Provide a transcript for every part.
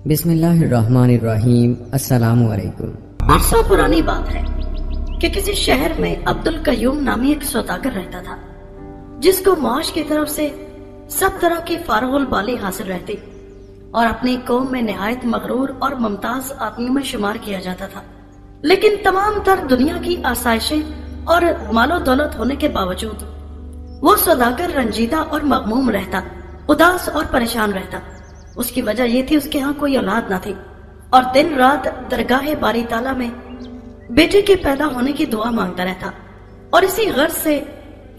بسم اللہ الرحمن الرحیم۔ السلام علیکم۔ برسوں پرانی بات ہے کہ کسی شہر میں عبدالقیوم نامی ایک سوداگر رہتا تھا، جس کو معاش کی طرف سے سب طرح کی فارغ البالی حاصل رہتی اور اپنی قوم میں نہایت مغرور اور ممتاز آدمیوں میں شمار کیا جاتا تھا۔ لیکن تمام تر دنیا کی آسائشیں اور مال و دولت ہونے کے باوجود وہ سوداگر رنجیدہ اور مغموم رہتا، اداس اور پریشان رہتا۔ اس کی وجہ یہ تھی اس کے ہاں کوئی اولاد نہ تھی اور دن رات درگاہ باری تعالیٰ میں بیٹے کے پیدا ہونے کی دعا مانگتا رہتا، اور اسی غرض سے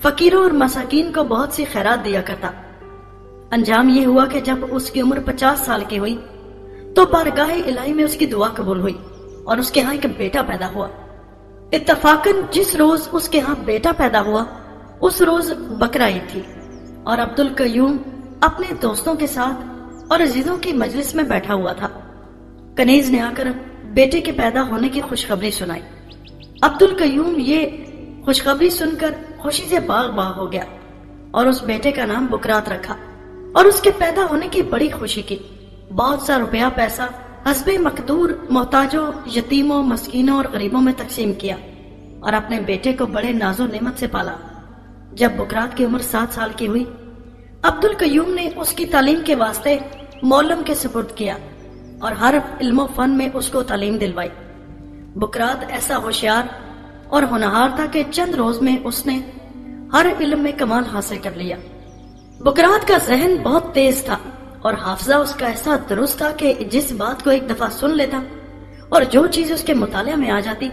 فقیروں اور مساکین کو بہت سی خیرات دیا کرتا۔ انجام یہ ہوا کہ جب اس کی عمر 50 سال کی ہوئی تو بارگاہ الہی میں اس کی دعا قبول ہوئی اور اس کے ہاں ایک بیٹا پیدا ہوا۔ اتفاقاً جس روز اس کے ہاں بیٹا پیدا ہوا اس روز بقرہ عید تھی، اور عبدالقیوم اپنے دوستوں کے ساتھ اور عزیزوں کی مجلس میں بیٹھا ہوا تھا۔ کنیز نے آ کر بیٹے کے پیدا ہونے کی خوشخبری سنائی۔ عبدالقیوم یہ خوشخبری سن کر خوشی سے باغ باغ ہو گیا اور اس بیٹے کا نام بکرات رکھا اور اس کے پیدا ہونے کی بڑی خوشی کی۔ بہت سا روپیہ پیسہ حسب مقدور محتاجوں، یتیموں، مسکینوں اور غریبوں میں تقسیم کیا اور اپنے بیٹے کو بڑے ناز و نعمت سے پالا۔ جب بکرات کی عمر 7 سال کی ہوئی، عبدالقیوم نے اس کی تعلیم کے واسطے معلم کے سپرد کیا اور ہر علم و فن میں اس کو تعلیم دلوائی۔ بکرات ایسا ہوشیار اور ہونہار تھا کہ چند روز میں اس نے ہر علم میں کمال حاصل کر لیا۔ بکرات کا ذہن بہت تیز تھا اور حافظہ اس کا ایسا درست تھا کہ جس بات کو ایک دفعہ سن لیتا اور جو چیز اس کے مطالعہ میں آ جاتی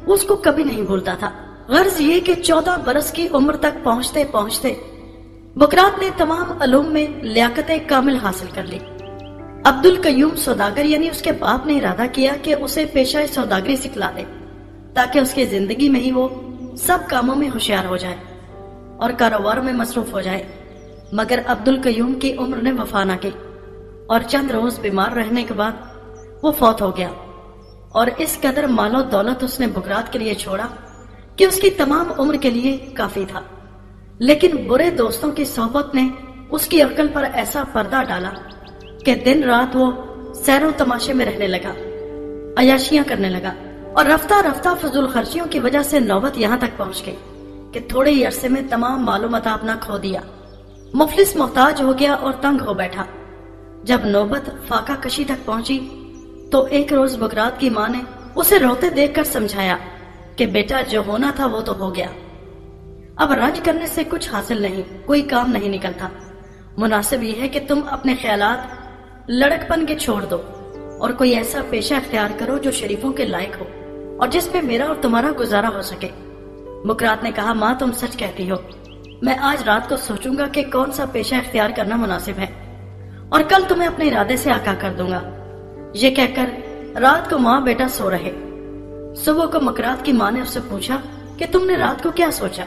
اس کو کبھی نہیں بھولتا تھا۔ غرض یہ کہ 14 برس کی عمر تک پہنچتے پہنچتے بکرات نے تمام علوم میں لیاقت کامل حاصل کر لی۔ عبدالقیوم سوداگر یعنی اس کے باپ نے ارادہ کیا کہ اسے پیشہ سوداگری سکھلا دے تاکہ اس کی زندگی میں ہی وہ سب کاموں میں ہوشیار ہو جائے اور کاروبار میں مصروف ہو جائے۔ مگر عبدالقیوم کی عمر نے وفا نہ کی اور چند روز بیمار رہنے کے بعد وہ فوت ہو گیا، اور اس قدر مال و دولت اس نے بکرات کے لیے چھوڑا کہ اس کی تمام عمر کے لیے کافی تھا۔ لیکن برے دوستوں کی صحبت نے اس کی عقل پر ایسا پردہ ڈالا کہ دن رات وہ سیر و تماشے میں رہنے لگا، عیاشیاں کرنے لگا، اور رفتہ رفتہ فضول خرچیوں کی وجہ سے نوبت یہاں تک پہنچ گئی کہ تھوڑے ہی عرصے میں تمام مال و متاع اپنا کھو دیا، مفلس محتاج ہو گیا اور تنگ ہو بیٹھا۔ جب نوبت فاقہ کشی تک پہنچی تو ایک روز بکرات کی ماں نے اسے روتے دیکھ کر سمجھایا کہ بیٹا جو ہونا تھا وہ تو ہو گیا، اب رنج کرنے سے کچھ حاصل نہیں، کوئی کام نہیں نکلتا۔ مناسب یہ ہے کہ تم اپنے خیالات لڑک پن کے چھوڑ دو اور کوئی ایسا پیشہ اختیار کرو جو شریفوں کے لائق ہو اور جس پہ میرا اور تمہارا گزارا ہو سکے۔ بکرات نے کہا، ماں تم سچ کہتی ہو، میں آج رات کو سوچوں گا کہ کون سا پیشہ اختیار کرنا مناسب ہے اور کل تمہیں اپنے ارادے سے آگاہ کر دوں گا۔ یہ کہہ کر رات کو ماں بیٹا سو رہے۔ صبح کو بکرات کی ماں نے اس سے پوچھا کہ تم نے رات کو کیا سوچا،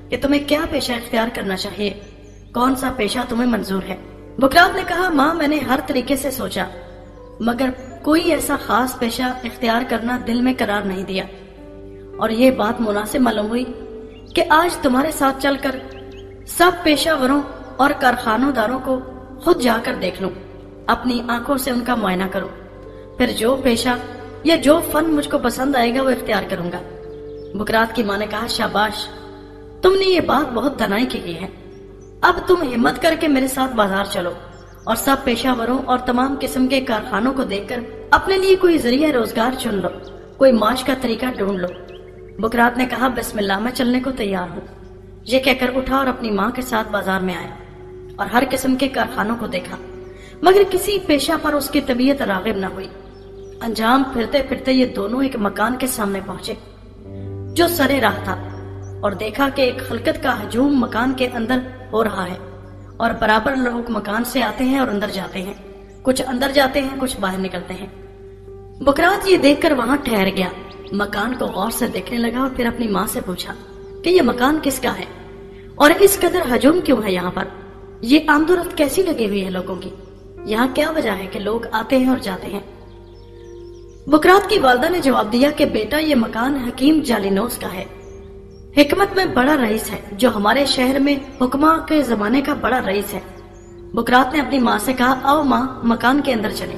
کہ تمہیں کیا پیشہ اختیار کرنا چاہیے، کون سا پیشہ تمہیں منظور ہے؟ بکرات نے کہا، ماں میں نے ہر طریقے سے سوچا مگر کوئی ایسا خاص پیشہ اختیار کرنا دل میں قرار نہیں دیا، اور یہ بات مناسب معلوم ہوئی کہ آج تمہارے ساتھ چل کر سب پیشہ وروں اور کارخانوں داروں کو خود جا کر دیکھ لوں، اپنی آنکھوں سے ان کا معائنہ کروں، پھر جو پیشہ یا جو فن مجھ کو پسند آئے گا وہ اختیار کروں گا۔ بکرات کی ماں نے کہا، شاباش، تم نے یہ بات بہت دانائی کی ہے، اب تم ہمت کر کے میرے ساتھ بازار چلو اور سب پیشہ وروں اور تمام قسم کے کارخانوں کو دیکھ کر اپنے لیے کوئی ذریعہ روزگار چن لو، کوئی معاش کا طریقہ ڈھونڈ لو۔ بکرات نے کہا، بسم اللہ، میں چلنے کو تیار ہوں۔ یہ کہہ کر اٹھا اور اپنی ماں کے ساتھ بازار میں آیا اور ہر قسم کے کارخانوں کو دیکھا، مگر کسی پیشہ پر اس کی طبیعت راغب نہ ہوئی۔ انجام پھرتے پھرتے یہ دونوں ایک مکان کے سامنے پہنچے جو سرے راہ تھا، اور دیکھا کہ ایک خلقت کا ہجوم مکان کے اندر ہو رہا ہے اور برابر لوگ مکان سے آتے ہیں اور اندر جاتے ہیں، کچھ اندر جاتے ہیں، کچھ باہر نکلتے ہیں۔ بکرات یہ دیکھ کر وہاں ٹھہر گیا، مکان کو غور سے دیکھنے لگا اور پھر اپنی ماں سے پوچھا کہ یہ مکان کس کا ہے اور اس قدر ہجوم کیوں ہے یہاں پر، یہ آمد و رفت کیسی لگی ہوئی ہے لوگوں کی، یہاں کیا وجہ ہے کہ لوگ آتے ہیں اور جاتے ہیں؟ بکرات کی والدہ نے جواب دیا کہ بیٹا یہ مکان حکیم جالینوس کا ہے، حکمت میں بڑا رئیس ہے جو ہمارے شہر میں حکماں کے زمانے کا بڑا رئیس ہے۔ بکرات نے اپنی ماں سے کہا، آؤ ماں، مکان کے اندر چلیں،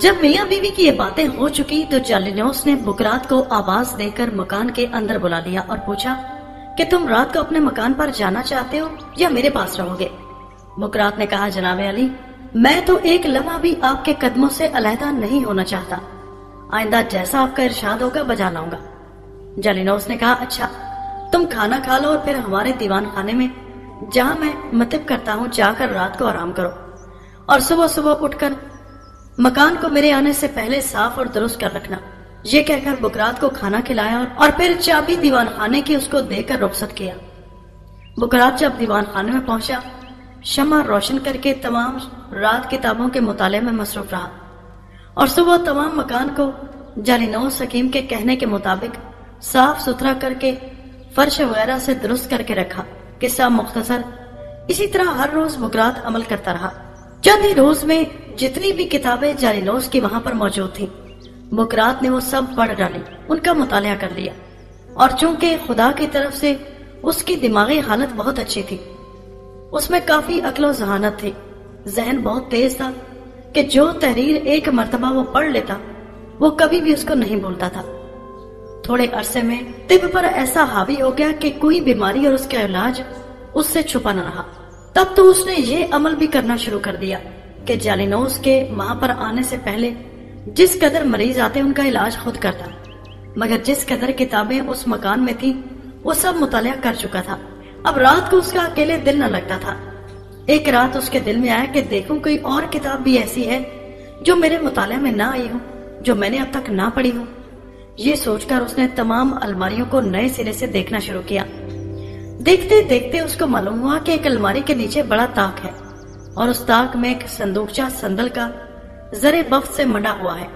جب میاں بیوی کی یہ باتیں ہو چکی تو جالینوس نے بکرات کو آواز دے کر مکان کے اندر بلا لیا اور پوچھا کہ تم رات کو اپنے مکان پر جانا چاہتے ہو یا میرے پاس رہو گے؟ بکرات نے کہا جناب علی، میں تو ایک لمحہ بھی آپ کے قدموں سے علیحدہ نہیں ہونا چاہتا، آئندہ جیسا آپ کا ارشاد ہوگا بجا لاؤں گا۔ جالینوس نے کہا اچھا، تم کھانا کھا لو اور پھر ہمارے دیوان خانے میں جہاں میں مطلب کرتا ہوں جا کر رات کو آرام کرو، اور صبح صبح اٹھ کر مکان کو میرے آنے سے پہلے صاف اور درست کر رکھنا۔ یہ کہہ کر بکرات کو کھانا کھلایا اور پھر چابی دیوان خانے کی اس کو دے کر رخصت کیا۔ بکرات جب دیوان خانے میں پہنچا، شمع روشن کر کے تمام رات کتابوں کے مطالعے میں مصروف رہا اور صبح تمام مکان کو جالینوس حکیم کے کہنے کے مطابق صاف ستھرا کر کے فرش وغیرہ سے درست کر کے رکھا۔ قصہ مختصر، اسی طرح ہر روز بکرات عمل کرتا رہا۔ چند ہی روز میں جتنی بھی کتابیں جالینوس کی وہاں پر موجود تھیں، بکرات نے وہ سب پڑھ ڈالی، ان کا مطالعہ کر لیا، اور چونکہ خدا کی طرف سے اس کی دماغی حالت بہت اچھی تھی، اس میں کافی عقل و ذہانت تھی، ذہن بہت تیز تھا کہ جو تحریر ایک مرتبہ وہ پڑھ لیتا وہ کبھی بھی اس کو نہیں بھولتا تھا۔ تھوڑے عرصے میں طب پر ایسا حاوی ہو گیا کہ کوئی بیماری اور اس کا علاج اس سے چھپا نہ رہا۔ تب تو اس نے یہ عمل بھی کرنا شروع کر دیا کہ جالینوس کے وہاں پر آنے سے پہلے جس قدر مریض آتے ان کا علاج خود کرتا، مگر جس قدر کتابیں اس مکان میں تھی وہ سب مطالعہ کر چکا تھا۔ اب رات کو اس کا اکیلے دل نہ لگتا تھا۔ ایک رات اس کے دل میں آیا کہ دیکھوں کوئی اور کتاب بھی ایسی ہے جو میرے مطالعہ میں نہ آئی ہو، جو میں نے اب تک نہ پڑھی ہو۔ یہ سوچ کر اس نے تمام الماریوں کو نئے سرے سے دیکھنا شروع کیا۔ دیکھتے دیکھتے اس کو معلوم ہوا کہ ایک الماری کے نیچے بڑا تاک ہے اور اس تاک میں ایک صندوقچہ سندل کا زر بفت سے منڈا ہوا ہے،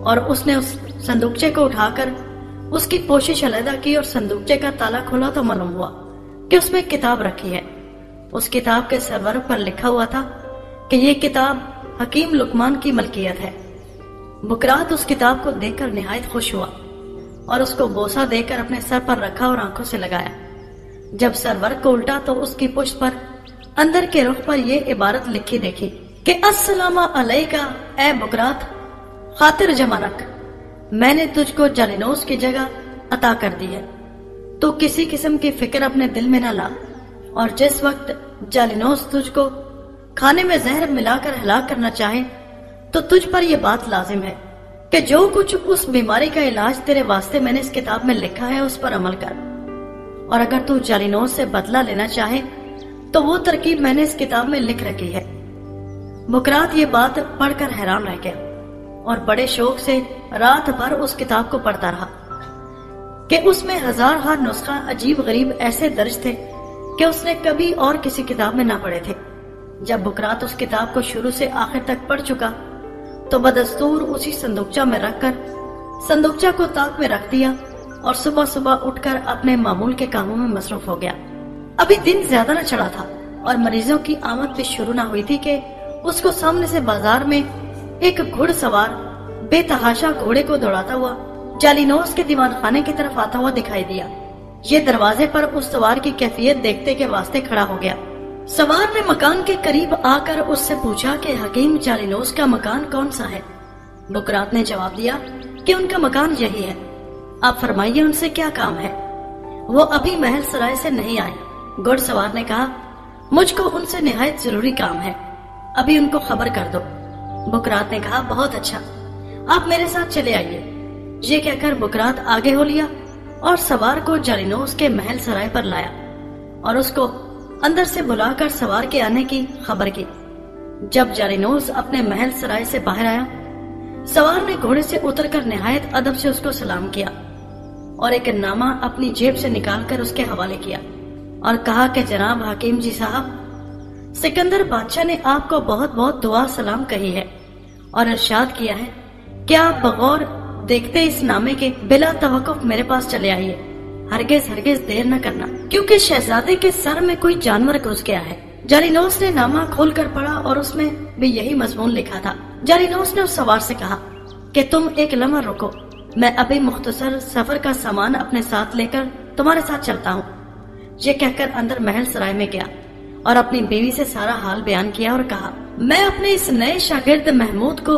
اور اس نے اس صندوقچے کو اٹھا کر اس کی پوشش علیحدہ کی اور صندوقچے کا تالا کھولا تو معلوم ہوا کہ اس میں ایک کتاب رکھی ہے۔ اس کتاب کے سرور پر لکھا ہوا تھا کہ یہ کتاب حکیم لقمان کی ملکیت ہے۔ بکرات اس کتاب کو دیکھ کر نہایت خوش ہوا اور اس کو بوسہ دے کر اپنے سر پر رکھا اور آنکھوں سے لگایا۔ جب سرور کو الٹا تو اس کی پشت پر اندر کے رخ پر یہ عبارت لکھی دیکھی کہ السلام علیکہ اے بکرات، خاطر جمع رکھ، میں نے تجھ کو جالینوس کی جگہ عطا کر دی ہے، تو کسی قسم کی فکر اپنے دل میں نہ لا، اور جس وقت جالینوس تجھ کو کھانے میں زہر ملا کر ہلاک کرنا چاہے تو تجھ پر یہ بات لازم ہے کہ جو کچھ اس بیماری کا علاج تیرے واسطے میں نے اس کتاب میں لکھا ہے اس پر عمل کر، اور اگر تو جالینوس سے بدلہ لینا چاہے تو وہ ترکیب میں نے اس کتاب میں لکھ رکھی ہے۔ بکرات یہ بات پڑھ کر حیران رہ گیا اور بڑے شوق سے رات بھر اس کتاب کو پڑھتا رہا کہ اس میں ہزار ہار نسخہ عجیب غریب ایسے درج تھے کہ اس نے کبھی اور کسی کتاب میں نہ پڑھے تھے۔ جب بکرات اس کتاب کو شروع سے آخر تک پڑھ چکا تو بدستور اسی صندوقچہ میں رکھ کر صندوقچہ کو تاک میں رکھ دیا اور صبح صبح اٹھ کر اپنے معمول کے کاموں میں مصروف ہو گیا۔ ابھی دن زیادہ نہ چڑھا تھا اور مریضوں کی آمد بھی شروع نہ ہوئی تھی کہ اس کو سامنے سے بازار میں ایک گھڑ سوار بے تحاشا گھوڑے کو دوڑاتا ہوا جالینوس کے دیوان خانے کی طرف آتا ہوا دکھائی دیا۔ یہ دروازے پر اس سوار کی کیفیت دیکھتے کے واسطے کھڑا ہو گیا۔ سوار نے مکان کے قریب آ کر اس سے پوچھا کہ حکیم جالینوس کا مکان کون سا ہے؟ بکرات نے جواب دیا کہ ان کا مکان یہی ہے، آپ فرمائیے ان سے کیا کام ہے؟ وہ ابھی محل سرائے سے نہیں آئے۔ گھڑ سوار نے کہا مجھ کو ان سے نہایت ضروری کام ہے، ابھی ان کو خبر کر دو۔ بکرات نے کہا بہت اچھا، آپ میرے ساتھ چلے آئیے۔ یہ کہہ کر بکرات آگے ہو لیا اور سوار کو جالینوس کے محل سرائے پر لایا اور اس کو اندر سے بلا کر سوار کے آنے کی خبر کی۔ جب جالینوس اپنے محل سرائے سے باہر آیا، سوار نے گھوڑے سے اتر کر نہایت ادب سے اس کو سلام کیا اور ایک نامہ اپنی جیب سے نکال کر اس کے حوالے کیا اور کہا کہ جناب حکیم جی صاحب، سکندر بادشاہ نے آپ کو بہت بہت دعا سلام کہی ہے اور ارشاد کیا ہے کہ آپ بغور دیکھتے اس نامے کے بلا توقف میرے پاس چلے آئیے، ہرگز ہرگز دیر نہ کرنا، کیونکہ شہزادے کے سر میں کوئی جانور گھس گیا ہے۔ جالینوس نے نامہ کھول کر پڑھا اور اس میں بھی یہی مضمون لکھا تھا۔ جالینوس نے اس سوار سے کہا کہ تم ایک لمحہ رکو، میں ابھی مختصر سفر کا سامان اپنے ساتھ لے کر تمہارے ساتھ چلتا ہوں۔ یہ کہہ کر اندر محل سرائے میں گیا اور اپنی بیوی سے سارا حال بیان کیا اور کہا میں اپنے اس نئے شاگرد محمود کو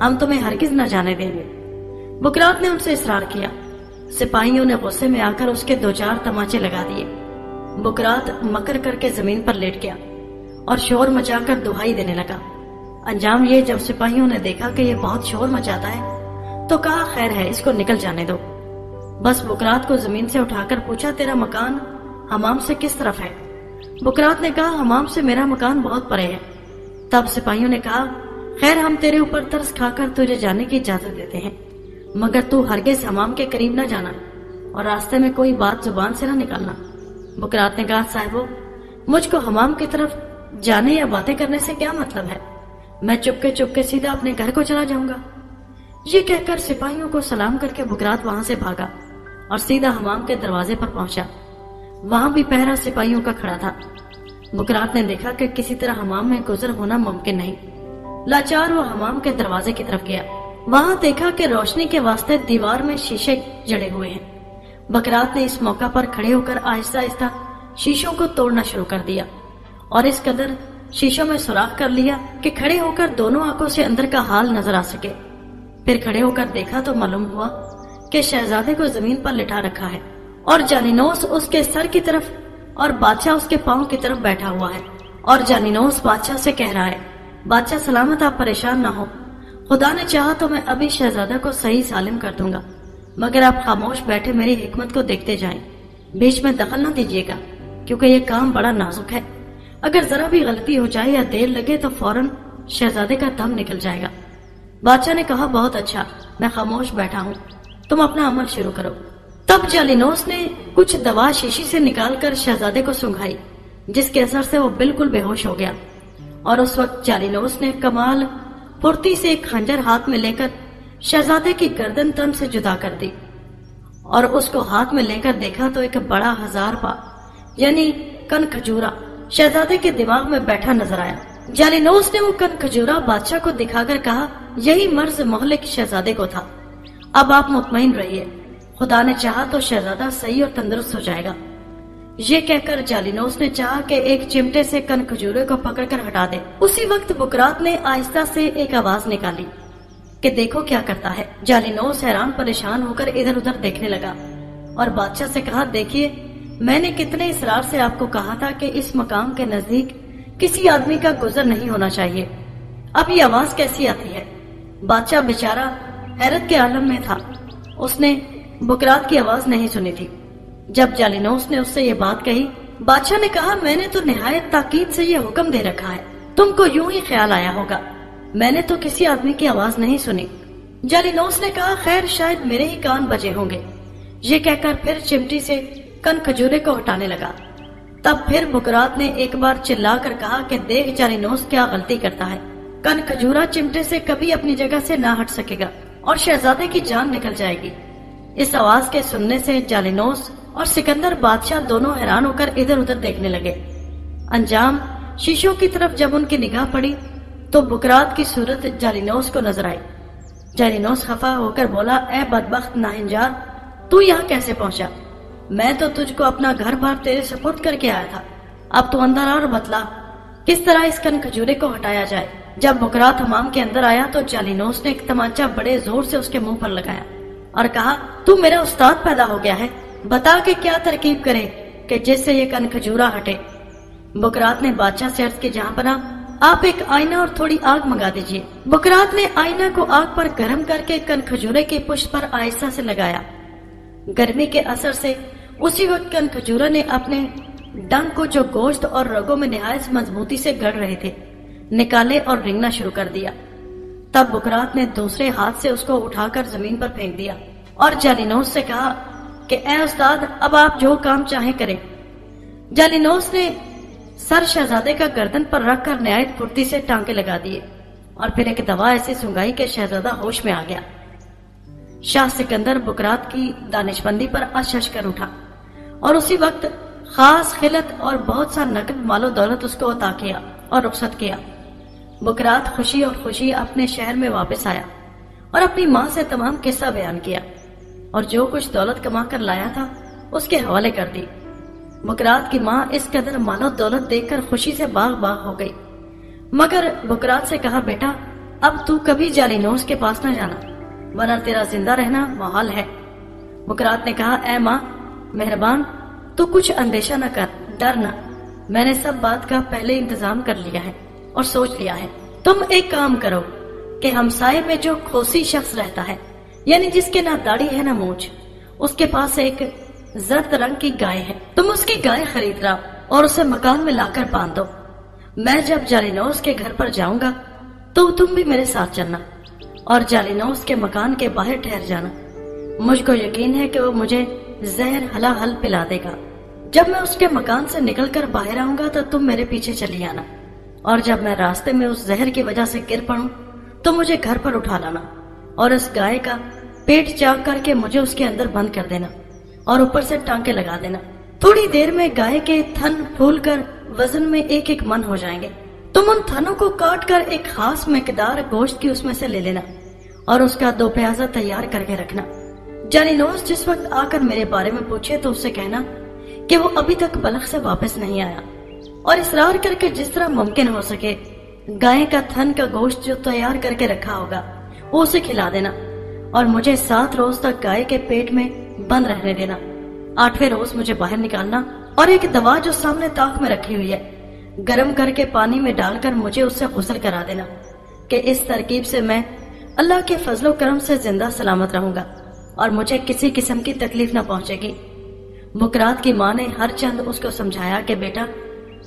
ہم تمہیں ہرگز نہ جانے دیں گے۔ بکرات نے ان سے اصرار کیا۔ سپاہیوں نے غصے میں آ کر اس کے 2-4 تماچے لگا دیے۔ بکرات مکر کر کے زمین پر لیٹ گیا اور شور مچا کر دہائی دینے لگا۔ انجام یہ، جب سپاہیوں نے دیکھا کہ یہ بہت شور مچاتا ہے تو کہا خیر ہے، اس کو نکل جانے دو۔ بس بکرات کو زمین سے اٹھا کر پوچھا تیرا مکان حمام سے کس طرف ہے؟ بکرات نے کہا حمام سے میرا مکان بہت پرے ہے۔ تب سپاہیوں نے کہا خیر ہم تیرے اوپر ترس کھا کر تجھے جانے کی اجازت دیتے ہیں، مگر تو ہرگز حمام کے قریب نہ جانا اور راستے میں کوئی بات زبان سے نہ نکالنا۔ بکرات نے کہا صاحبو، مجھ کو حمام کی طرف جانے یا باتیں کرنے سے کیا مطلب ہے؟ میں چپکے سیدھا اپنے گھر کو چلا جاؤں گا۔ یہ کہہ کر سپاہیوں کو سلام کر کے بکرات وہاں سے بھاگا اور سیدھا حمام کے دروازے پر پہنچا۔ وہاں بھی پہرا سپاہیوں کا کھڑا تھا۔ بکرات نے دیکھا کہ کسی طرح حمام میں گزر ہونا ممکن نہیں۔ لاچار وہ حمام کے دروازے کی طرف گیا۔ وہاں دیکھا کہ روشنی کے واسطے دیوار میں شیشے جڑے ہوئے ہیں۔ بکرات نے اس موقع پر کھڑے ہو کر آہستہ آہستہ شیشوں کو توڑنا شروع کر دیا اور اس قدر شیشوں میں سوراخ کر لیا کہ کھڑے ہو کر دونوں آنکھوں سے اندر کا حال نظر آ سکے۔ پھر کھڑے ہو کر دیکھا تو معلوم ہوا کہ شہزادے کو زمین پر لٹا رکھا ہے اور جالینوس اس کے سر کی طرف اور بادشاہ اس کے پاؤں کی طرف بیٹھا ہوا ہے، اور جالینوس بادشاہ سے کہہ رہا ہے بادشاہ سلامت، آپ پریشان نہ ہو، خدا نے چاہا تو میں ابھی شہزادہ کو صحیح سالم کر دوں گا، مگر آپ خاموش بیٹھے میری حکمت کو دیکھتے جائیں، بیچ میں دخل نہ دیجیے گا کیونکہ یہ کام بڑا نازک ہے۔ اگر ذرا بھی غلطی ہو جائے یا دیر لگے تو فوراً شہزادے کا دم نکل جائے گا۔ بادشاہ نے کہا بہت اچھا، میں خاموش بیٹھا ہوں، تم اپنا عمل شروع کرو۔ تب جالینوس نے کچھ دوا شیشی سے نکال کر شہزادے کو سنگھائی، جس کے اثر سے وہ بالکل بے ہوش ہو گیا، اور اس وقت جالینوس نے کمال پھرتی سے ایک خنجر ہاتھ میں لے کر شہزادے کی گردن تن سے جدا کر دی، اور اس کو ہاتھ میں لے کر دیکھا تو ایک بڑا 1000 پا یعنی کن کھجورا شہزادے کے دماغ میں بیٹھا نظر آیا۔ جالینوس نے وہ کن کھجورا بادشاہ کو دکھا کر کہا یہی مرض مہلک شہزادے کو تھا، اب آپ مطمئن رہیے، خدا نے چاہا تو شہزادہ صحیح اور تندرست ہو جائے گا۔ یہ کہہ کر جالینوس نے چاہا کہ ایک چمٹے سے کن کھجورے کو پکڑ کر ہٹا دے۔ اسی وقت بکرات نے آہستہ سے ایک آواز نکالی کہ دیکھو کیا کرتا ہے۔ جالینوس حیران پریشان ہو کر ادھر ادھر دیکھنے لگا اور بادشاہ سے کہا دیکھیے، میں نے کتنے اصرار سے آپ کو کہا تھا کہ اس مقام کے نزدیک کسی آدمی کا گزر نہیں ہونا چاہیے، اب یہ آواز کیسی آتی ہے؟ بادشاہ بیچارہ حیرت کے عالم میں تھا، اس نے بکرات کی آواز نہیں سنی تھی۔ جب جالینوس نے اس سے یہ بات کہی، بادشاہ نے کہا میں نے تو نہایت تاکید سے یہ حکم دے رکھا ہے، تم کو یوں ہی خیال آیا ہوگا، میں نے تو کسی آدمی کی آواز نہیں سنی۔ جالینوس نے کہا خیر شاید میرے ہی کان بجے ہوں گے۔ یہ کہہ کر پھر چمٹی سے کن کھجورے کو ہٹانے لگا۔ تب پھر بکرات نے ایک بار چلا کر کہا کہ دیکھ جالینوس کیا غلطی کرتا ہے، کن کھجورا چمٹے سے کبھی اپنی جگہ سے نہ ہٹ سکے گا اور شہزادے کی جان نکل جائے گی۔ اس آواز کے سننے سے جالینوس اور سکندر بادشاہ دونوں حیران ہو کر ادھر ادھر دیکھنے لگے۔ انجام شیشوں کی طرف جب ان کی نگاہ پڑی تو بکرات کی صورت جالینوس کو نظر آئی۔ جالینوس خفا ہو کر بولا اے بدبخت ناہنجار، تو یہاں کیسے پہنچا؟ میں تو تجھ کو اپنا گھر بار تیرے سپرد کر کے آیا تھا، اب تو اندر اور بتلا کس طرح اس کن کھجورے کو ہٹایا جائے۔ جب بکرات حمام کے اندر آیا تو جالینوس نے ایک تمانچہ بڑے زور سے اس کے منہ پر لگایا اور کہا تو میرا استاد پیدا ہو گیا ہے، بتا کہ کیا ترکیب کرے کہ جس سے یہ کن کھجورا ہٹے۔ بکرات نے بادشاہ سے عرض کی جہاں پناہ آپ ایک آئینہ اور تھوڑی آگ منگا دیجیے۔ بکرات نے آئینہ کو آگ پر گرم کر کے کن کھجورے کے پشت پر آہستہ سے لگایا۔ گرمی کے اثر سے اسی وقت کن کھجورا نے اپنے ڈنگ کو جو گوشت اور رگوں میں نہایت مضبوطی سے گڑ رہے تھے نکالے اور رنگنا شروع کر دیا۔ تب بکرات نے دوسرے ہاتھ سے اس کو اٹھا کر زمین پر پھینک دیا اور جالینوس سے کہا کہ اے استاد اب آپ جو کام چاہیں کریں۔ جالینوس نے سر شہزادے کا گردن پر رکھ کر نہایت پھرتی سے ٹانکے لگا دیے اور پھر ایک دوا ایسی سنگائی کہ شہزادہ ہوش میں آ گیا۔ شاہ سکندر بکرات کی دانشمندی پر اشش کر اٹھا اور اسی وقت خاص خلت اور بہت سا نقد مال و دولت اس کو عطا کیا اور رخصت کیا۔ بکرات خوشی اور خوشی اپنے شہر میں واپس آیا اور اپنی ماں سے تمام قصہ بیان کیا اور جو کچھ دولت کما کر لایا تھا اس کے حوالے کر دی۔ بکرات کی ماں اس قدر مال و دولت دیکھ کر خوشی سے باغ باغ ہو گئی، مگر بکرات سے کہا بیٹا اب تو کبھی جالینوس کے پاس نہ جانا ورنہ تیرا زندہ رہنا محال ہے۔ بکرات نے کہا اے ماں مہربان تو کچھ اندیشہ نہ کر، ڈرنا، میں نے سب بات کا پہلے انتظام کر لیا ہے اور سوچ لیا ہے۔ تم ایک کام کرو کہ ہمسائے میں جو کھوسی شخص رہتا ہے، یعنی جس کے نہ داڑھی ہے نہ مونچھ، اس کے پاس ایک زرد رنگ کی گائے ہے، تم اس کی گائے خرید لاؤ اور اسے مکان میں لا کر باندھ دو۔ میں جب جالینوس کے گھر پر جاؤں گا تو تم بھی میرے ساتھ چلنا اور جالینوس کے مکان کے باہر ٹھہر جانا۔ مجھ کو یقین ہے کہ وہ مجھے زہر ہلا ہل پلا دے گا۔ جب میں اس کے مکان سے نکل کر باہر آؤں گا تو تم میرے پیچھے چلی آنا، اور جب میں راستے میں اس زہر کی وجہ سے گر پڑوں تو مجھے گھر پر اٹھا لانا اور اس گائے کا پیٹ چاک کر کے مجھے اس کے اندر بند کر دینا اور اوپر سے ٹانکے لگا دینا۔ تھوڑی دیر میں گائے کے تھن پھول کر وزن میں ایک ایک من ہو جائیں گے۔ تم ان تھنوں کو کاٹ کر ایک خاص مقدار گوشت کی اس میں سے لے لینا اور اس کا 2 پیازہ تیار کر کے رکھنا۔ جالینوس جس وقت آ کر میرے بارے میں پوچھے تو اس سے کہنا کہ وہ ابھی تک بلخ سے واپس نہیں آیا، اور اصرار کر کے جس طرح ممکن ہو سکے گائے کا تھن کا گوشت جو تیار کر کے رکھا ہوگا وہ اسے کھلا دینا، اور مجھے 7 روز تک گائے کے پیٹ میں بند رہنے دینا۔ 8ویں روز مجھے باہر نکالنا اور ایک دوا جو سامنے طاق میں رکھی ہوئی ہے گرم کر کے پانی میں ڈال کر مجھے اس سے غسل کرا دینا کہ اس ترکیب سے میں اللہ کے فضل و کرم سے زندہ سلامت رہوں گا اور مجھے کسی قسم کی تکلیف نہ پہنچے گی۔ بکرات کی ماں نے ہر چند اس کو سمجھایا کہ بیٹا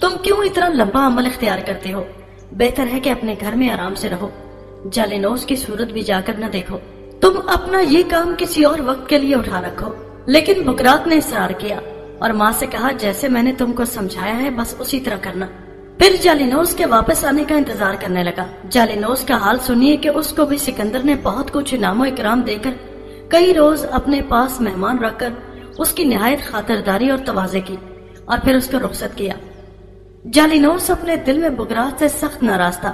تم کیوں اتنا لمبا عمل اختیار کرتے ہو، بہتر ہے کہ اپنے گھر میں آرام سے رہو، جالینوس کی صورت بھی جا کر نہ دیکھو، تم اپنا یہ کام کسی اور وقت کے لیے اٹھا رکھو۔ لیکن بکرات نے اصرار کیا اور ماں سے کہا جیسے میں نے تم کو سمجھایا ہے بس اسی طرح کرنا۔ پھر جالینوس کے واپس آنے کا انتظار کرنے لگا۔ جالینوس کا حال سنیے کہ اس کو بھی سکندر نے بہت کچھ انعام و اکرام دے کر کئی روز اپنے پاس مہمان رکھ کر اس کی نہایت خاطرداری اور تواضع کی اور پھر اس کو رخصت کیا۔ جالینوس اپنے دل میں بکرات سے سخت ناراض تھا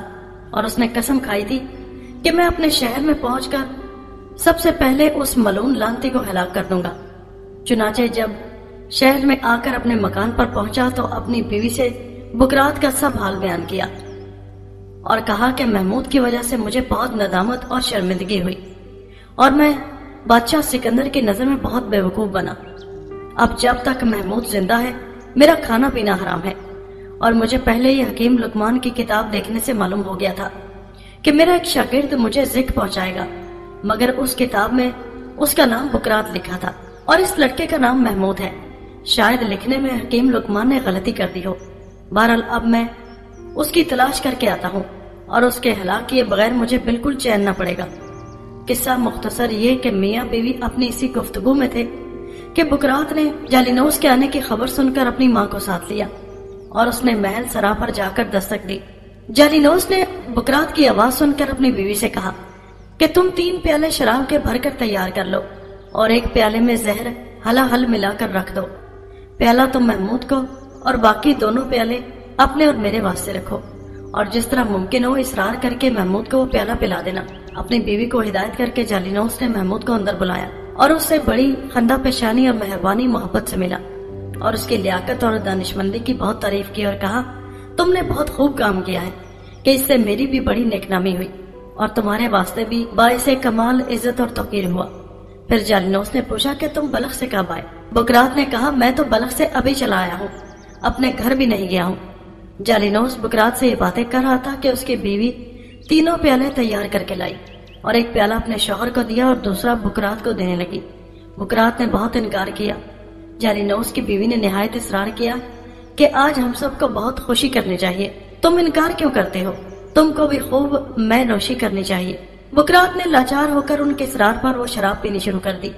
اور اس نے قسم کھائی تھی کہ میں اپنے شہر میں پہنچ کر سب سے پہلے اس ملعون لعنتی کو ہلاک کر دوں گا۔ چنانچہ جب شہر میں آ کر اپنے مکان پر پہنچا تو اپنی بیوی سے بکرات کا سب حال بیان کیا اور کہا کہ محمود کی وجہ سے مجھے بہت ندامت اور شرمندگی ہوئی اور میں بادشاہ سکندر کی نظر میں بہت بے وقوف بنا۔ اب جب تک محمود زندہ ہے میرا کھانا پینا حرام ہے، اور مجھے پہلے ہی حکیم لقمان کی کتاب دیکھنے سے معلوم ہو گیا تھا کہ میرا ایک شاگرد مجھے ذکر پہنچائے گا، مگر اس کتاب میں اس کا نام بکرات لکھا تھا اور اس لڑکے کا نام محمود ہے۔ شاید لکھنے میں حکیم لقمان نے غلطی کر دی ہو۔ بہرحال اب میں اس کی تلاش کر کے آتا ہوں اور اس کے ہلاک کیے بغیر مجھے بالکل چین نہ پڑے گا۔ قصہ مختصر یہ کہ میاں بیوی اپنی اسی گفتگو میں تھے کہ بکرات نے جالینوس کے آنے کی خبر سن کر اپنی ماں کو ساتھ لیا اور اس نے محل سرا پر جا کر دستک دی۔ جالینوس نے بکرات کی آواز سن کر اپنی بیوی سے کہا کہ تم 3 پیالے شراب کے بھر کر تیار کر لو اور ایک پیالے میں زہر ہلا ہل ملا کر رکھ دو۔ پیالہ تم محمود کو اور باقی دونوں پیالے اپنے اور میرے واسطے رکھو، اور جس طرح ممکن ہو اصرار کر کے محمود کو وہ پیالہ پلا دینا۔ اپنی بیوی کو ہدایت کر کے جالینوس نے محمود کو اندر بلایا اور اس سے بڑی خندہ پیشانی اور مہربانی محبت سے ملا اور اس کی لیاقت اور دانشمندی کی بہت تعریف کی اور کہا تم نے بہت خوب کام کیا ہے کہ اس سے میری بھی بڑی نیکنامی ہوئی اور تمہارے واسطے بھی باعث کمال عزت اور توقیر ہوا۔ پھر جالینوس نے پوچھا کہ تم بلخ سے کب آئے؟ بکرات نے کہا میں تو بلخ سے ابھی چلا آیا ہوں، اپنے گھر بھی نہیں گیا ہوں۔ جالینوس بکرات سے یہ باتیں کر رہا تھا کہ اس کی بیوی 3 پیالے تیار کر کے لائی اور ایک پیالہ اپنے شوہر کو دیا اور دوسرا بکرات کو دینے لگی۔ بکرات نے بہت انکار کیا۔ جالینوس کی بیوی نے نہایت اصرار کیا کہ آج ہم سب کو بہت خوشی کرنی چاہیے، تم انکار کیوں کرتے ہو؟ تم کو بھی خوب میں نوشی کرنی چاہیے۔ بکرات نے لاچار ہو کر ان کے اصرار پر وہ شراب پینی شروع کر دی،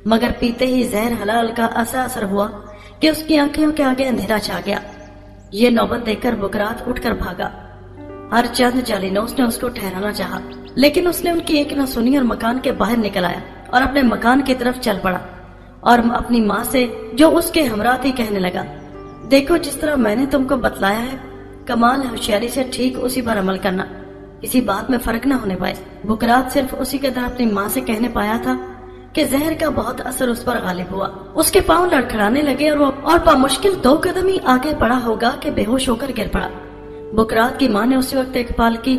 مگر پیتے ہی زہر حلال کا ایسا اثر ہوا کہ اس کی آنکھوں کے آگے اندھیرا چھا گیا۔ یہ نوبت دیکھ کر بکرات اٹھ کر بھاگا۔ ہر چند جالینوس نے اس کو ٹھہرانا چاہا، لیکن اس نے ان کی ایک نہ سنی اور مکان کے باہر نکل آیا اور اپنے مکان کی طرف چل پڑا اور اپنی ماں سے جو اس کے ہمراہ تھی کہنے لگا دیکھو جس طرح میں نے تم کو بتلایا ہے کمال ہوشیاری سے ٹھیک اسی پر عمل کرنا، کسی بات میں فرق نہ ہونے پائے۔ بکرات صرف اسی کے طرح اپنی ماں سے کہنے پایا تھا کہ زہر کا بہت اثر اس پر غالب ہوا۔ اس کے پاؤں لڑکھڑانے لگے اور بامشکل 2 قدم ہی آگے بڑھا ہوگا کہ بے ہوش ہو کر گر پڑا۔ بکرات کی ماں نے اسی وقت اقبال کی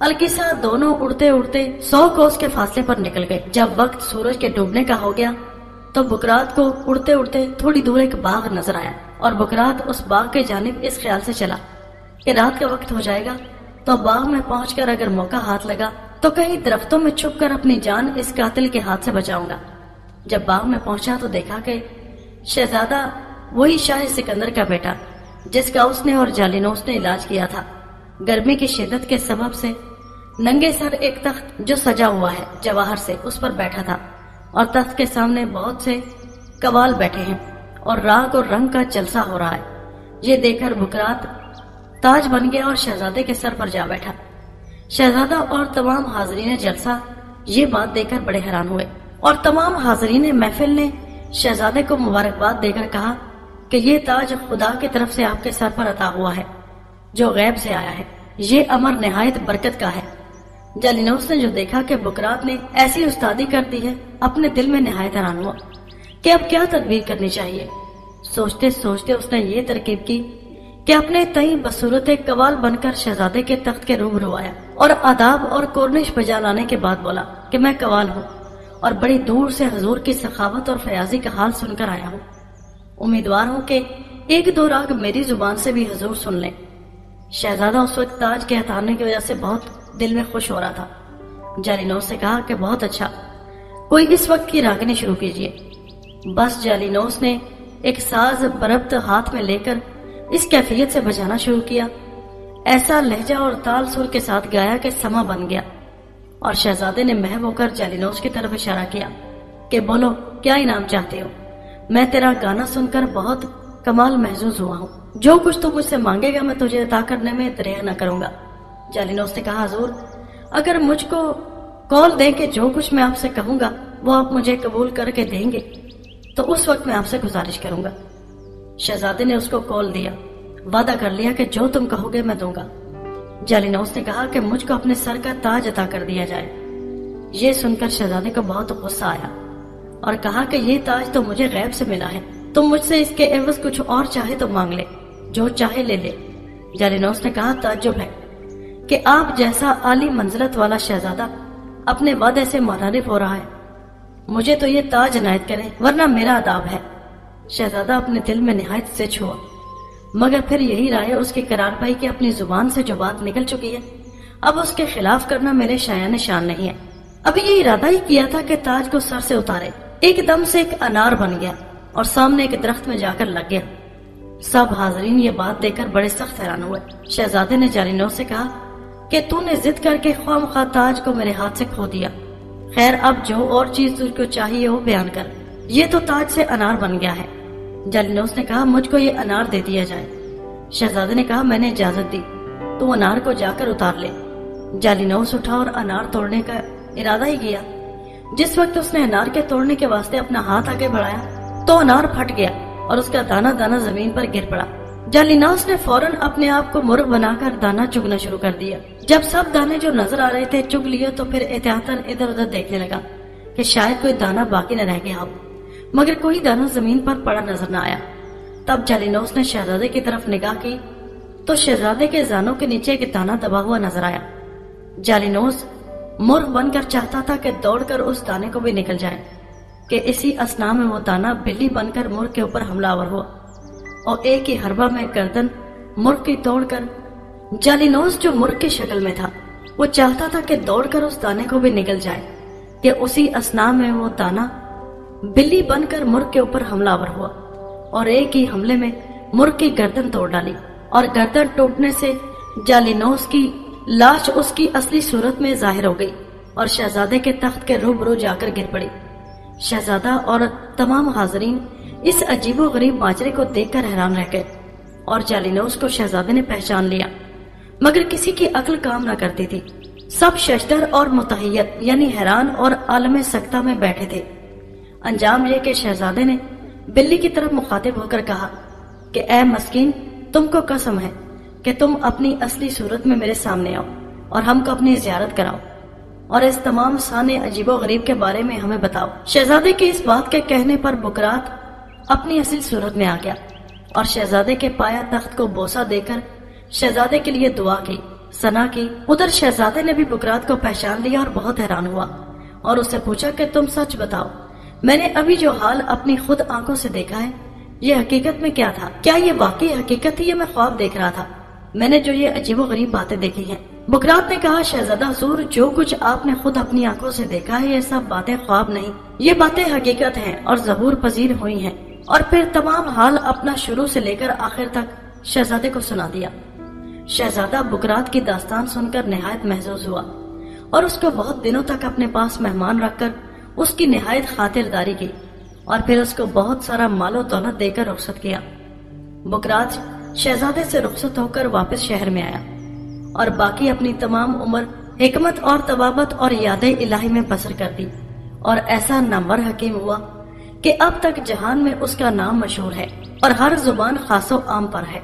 القصہ دونوں اڑتے اڑتے 100 کوس کے فاصلے پر نکل گئے۔ جب وقت سورج کے ڈوبنے کا ہو گیا تو بکرات کو اڑتے اڑتے تھوڑی دور ایک باغ نظر آیا، اور بکرات اس باغ کے جانب اس خیال سے چلا کہ رات کا وقت ہو جائے گا تو باغ میں پہنچ کر اگر موقع ہاتھ لگا تو کہیں درختوں میں چھپ کر اپنی جان اس قاتل کے ہاتھ سے بچاؤں گا۔ جب باغ میں پہنچا تو دیکھا کہ شہزادہ وہی شاہ سکندر کا بیٹا جس کا اس نے اور جالینوس نے علاج کیا تھا، گرمی کی شدت کے سبب سے ننگے سر ایک تخت جو سجا ہوا ہے جواہر سے اس پر بیٹھا تھا، اور تخت کے سامنے بہت سے قوال بیٹھے ہیں اور راگ اور رنگ کا جلسہ ہو رہا ہے۔ یہ دیکھ کر بکرات تاج بن گیا اور شہزادے کے سر پر جا بیٹھا۔ شہزادہ اور تمام حاضرین جلسہ یہ بات دیکھ کر بڑے حیران ہوئے، اور تمام حاضرین محفل نے شہزادے کو مبارکباد دے کر کہا کہ یہ تاج خدا کی طرف سے آپ کے سر پر عطا ہوا ہے جو غیب سے آیا ہے، یہ امر نہایت برکت کا ہے۔ جالینوس نے جو دیکھا کہ بکرات نے ایسی استادی کر دی ہے، اپنے دل میں نہایت حیران ہوا کہ اب کیا تدبیر کرنی چاہیے۔ سوچتے سوچتے اس نے یہ ترکیب کی کہ اپنے تئیں بصورت قوال بن کر شہزادے کے تخت کے روبرو آیا، اور آداب اور کورنش بجا لانے کے بعد بولا کہ میں قوال ہوں اور بڑی دور سے حضور کی سخاوت اور فیاضی کا حال سن کر آیا ہوں۔ امیدوار ہوں کہ ایک دو راگ میری زبان سے بھی حضور سن لیں۔ شہزادہ اس وقت تاج کے اتارنے کی وجہ سے بہت دل میں خوش ہو رہا تھا۔ جالینوس سے کہا کہ بہت اچھا، کوئی اس وقت کی راگنی شروع کیجیے۔ بس جالینوس نے ایک ساز بربط ہاتھ میں لے کر اس کیفیت سے بجانا شروع کیا، ایسا لہجہ اور تال سر کے ساتھ گایا کہ سما بن گیا، اور شہزادے نے محو ہو کر جالینوس کی طرف اشارہ کیا کہ بولو کیا انعام چاہتے ہو؟ میں تیرا گانا سن کر بہت کمال محظوظ ہوا ہوں، جو کچھ تو مجھ سے مانگے گا میں تجھے عطا کرنے میں دریغ نہ کروں گا۔ جالینوس نے کہا حضور اگر مجھ کو قول دیں کہ جو کچھ میں آپ سے کہوں گا وہ آپ مجھے قبول کر کے دیں گے تو اس وقت میں آپ سے گزارش کروں گا۔ شہزادے نے اس کو قول دیا، وعدہ کر لیا کہ جو تم کہو گے میں دوں گا۔ جالینوس نے کہا کہ مجھ کو اپنے سر کا تاج عطا کر دیا جائے۔ یہ سن کر شہزادے کو بہت غصہ آیا اور کہا کہ یہ تاج تو مجھے غیب سے ملا ہے، تم مجھ سے اس کے عوض کچھ اور چاہے تو مانگ لے، جو چاہے لے لے۔ جالینوس نے کہا تعجب ہے کہ آپ جیسا عالی منزلت والا شہزادہ اپنے وعدے سے منحرف ہو رہا ہے، مجھے تو یہ تاج عنایت کریں ورنہ میرا عذاب ہے۔ شہزادہ اپنے دل میں نہایت سچ ہوا، مگر پھر یہی رائے اس کی قرار پائی کہ اپنی زبان سے جو بات نکل چکی ہے اب اس کے خلاف کرنا میرے شایان شان نہیں ہے۔ ابھی یہ ارادہ ہی کیا تھا کہ تاج کو سر سے اتارے، ایک دم سے ایک انار بن گیا اور سامنے ایک درخت میں جا کر لگ گیا۔ سب حاضرین یہ بات دیکھ کر بڑے سخت حیران ہوئے۔ شہزادے نے جالینوس سے کہا کہ تو نے ضد کر کے خواہ مخواہ تاج کو میرے ہاتھ سے کھو دیا، خیر اب جو اور چیز تجھ کو چاہیے وہ بیان کر، یہ تو تاج سے انار بن گیا ہے۔ جالینوس نے کہا مجھ کو یہ انار دے دیا جائے۔ شہزادے نے کہا میں نے اجازت دی، تو انار کو جا کر اتار لے۔ جالینوس اٹھا اور انار توڑنے کا ارادہ ہی کیا۔ جس وقت اس نے انار کے توڑنے کے واسطے اپنا ہاتھ آگے بڑھایا تو انار پھٹ گیا اور اس کا دانہ دانہ زمین پر گر پڑا۔ جالینوس نے فوراً اپنے آپ کو مرغ بنا کر دانہ چگنا شروع کر دیا۔ جب سب دانے جو نظر آ رہے تھے چگ لیے تو پھر احتیاطاً ادھر ادھر دیکھنے لگا کہ شاید کوئی دانہ باقی نہ رہ گیا ہو، مگر کوئی دانہ زمین پر پڑا نظر نہ آیا۔ تب جالینوس نے شہزادے کی طرف نگاہ کی تو شہزادے کے زانوں کے نیچے ایک دانہ دبا ہوا نظر آیا۔ جالینوس مرغ بن کر چاہتا تھا کہ دوڑ کر اس دانے کو بھی نکل جائے کہ اسی اثنا میں وہ دانہ بلی بن کر مرغ کے اوپر حملہ آور ہوا اور ایک ہی حربہ میں گردن مرغ کی توڑ کر جالینوس جو مرغ کی شکل میں تھا وہ چاہتا تھا کہ دوڑ کر اس دانے کو بھی نکل جائے کہ اسی اثنا میں وہ دانہ بلی بن کر مرغ کے اوپر حملہ آور ہوا اور ایک ہی حملے میں مرغ کی گردن توڑ ڈالی، اور گردن ٹوٹنے سے جالینوس کی لاش اس کی اصلی صورت میں ظاہر ہو گئی اور شہزادے کے تخت کے روبرو جا کر گر پڑی۔ شہزادہ اور تمام حاضرین اس عجیب و غریب ماجرے کو دیکھ کر حیران رہ گئے، اور جالینوس کو شہزادے نے پہچان لیا، مگر کسی کی عقل کام نہ کرتی تھی۔ سب ششدر اور متحیر یعنی حیران اور عالم سکتہ میں بیٹھے تھے۔ انجام یہ کہ شہزادے نے بلی کی طرف مخاطب ہو کر کہا کہ اے مسکین، تم کو قسم ہے کہ تم اپنی اصلی صورت میں میرے سامنے آؤ اور ہم کو اپنی زیارت کراؤ اور اس تمام سانے عجیب و غریب کے بارے میں ہمیں بتاؤ۔ شہزادے کی اس بات کے کہنے پر بکرات اپنی اصل صورت میں آ گیا اور شہزادے کے پایا تخت کو بوسہ دے کر شہزادے کے لیے دعا کی۔ سنا کی۔ ادھر شہزادے نے بھی بکرات کو پہچان لیا اور بہت حیران ہوا اور اس سے پوچھا کہ تم سچ بتاؤ، میں نے ابھی جو حال اپنی خود آنکھوں سے دیکھا ہے یہ حقیقت میں کیا تھا؟ کیا یہ واقعی حقیقت تھی یا میں خواب دیکھ رہا تھا؟ میں نے جو یہ عجیب و غریب باتیں دیکھی ہیں۔ بکرات نے کہا شہزادہ حضور، جو کچھ آپ نے خود اپنی آنکھوں سے دیکھا ہے یہ سب باتیں خواب نہیں، یہ باتیں حقیقت ہیں اور ظہور پذیر ہوئی ہیں۔ اور پھر تمام حال اپنا شروع سے لے کر آخر تک شہزادے کو سنا دیا۔ شہزادہ بکرات کی داستان سن کر نہایت محظوظ ہوا اور اس کو بہت دنوں تک اپنے پاس مہمان رکھ کر اس کی نہایت خاطرداری کی اور پھر اس کو بہت سارا مال و دولت دے کر رخصت کیا۔ بکرات شہزادے سے رخصت ہو کر واپس شہر میں آیا اور باقی اپنی تمام عمر حکمت اور طبابت اور یاد الہی میں بسر کر دی، اور ایسا نامور حکیم ہوا کہ اب تک جہان میں اس کا نام مشہور ہے اور ہر زبان خاص و عام پر ہے۔